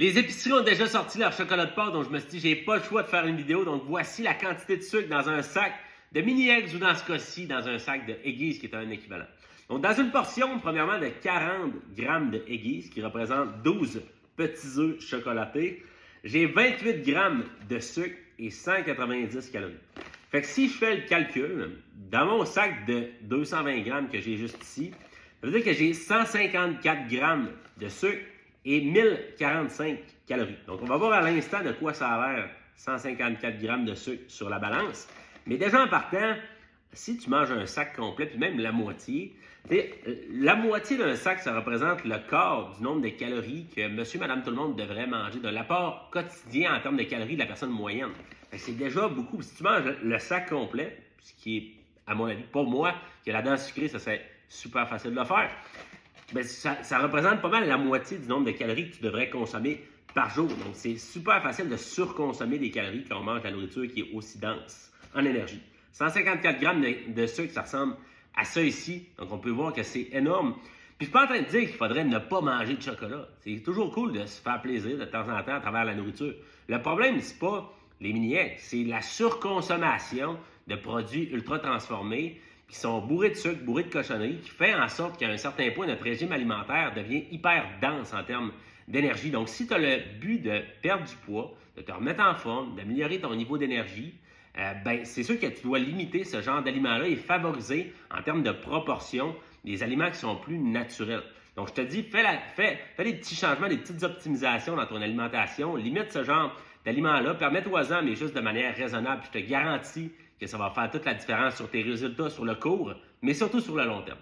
Les épiceries ont déjà sorti leur chocolat de Pâques, donc je me suis dit, j'ai pas le choix de faire une vidéo. Donc voici la quantité de sucre dans un sac de mini eggs ou dans ce cas-ci, dans un sac de Eggies qui est un équivalent. Donc dans une portion, premièrement, de 40 grammes de Eggies, qui représente 12 petits œufs chocolatés, j'ai 28 grammes de sucre et 190 calories. Fait que si je fais le calcul, dans mon sac de 220 grammes que j'ai juste ici, ça veut dire que j'ai 154 grammes de sucre et 1045 calories. Donc, on va voir à l'instant de quoi ça a l'air 154 grammes de sucre sur la balance. Mais déjà en partant, si tu manges un sac complet, puis même la moitié d'un sac, ça représente le quart du nombre de calories que monsieur, madame, tout le monde devrait manger, de l'apport quotidien en termes de calories de la personne moyenne. C'est déjà beaucoup. Si tu manges le sac complet, ce qui est, à mon avis, pour moi, qui a la dent sucrée, ça serait super facile de le faire. Bien, ça représente pas mal la moitié du nombre de calories que tu devrais consommer par jour. Donc, c'est super facile de surconsommer des calories quand on mange de la nourriture qui est aussi dense en énergie. 154 grammes de sucre, ça ressemble à ça ici. Donc, on peut voir que c'est énorme. Puis, je suis pas en train de dire qu'il faudrait ne pas manger de chocolat. C'est toujours cool de se faire plaisir de temps en temps à travers la nourriture. Le problème, c'est pas les mini-eggs, c'est la surconsommation de produits ultra transformés qui sont bourrés de sucre, bourrés de cochonneries, qui fait en sorte qu'à un certain point, notre régime alimentaire devient hyper dense en termes d'énergie. Donc, si tu as le but de perdre du poids, de te remettre en forme, d'améliorer ton niveau d'énergie, ben, c'est sûr que tu dois limiter ce genre d'aliments-là et favoriser, en termes de proportion, des aliments qui sont plus naturels. Donc, je te dis, fais des petits changements, des petites optimisations dans ton alimentation, limite ce genre d'aliments-là, permets-toi-en, mais juste de manière raisonnable. Je te garantis que ça va faire toute la différence sur tes résultats sur le court, mais surtout sur le long terme.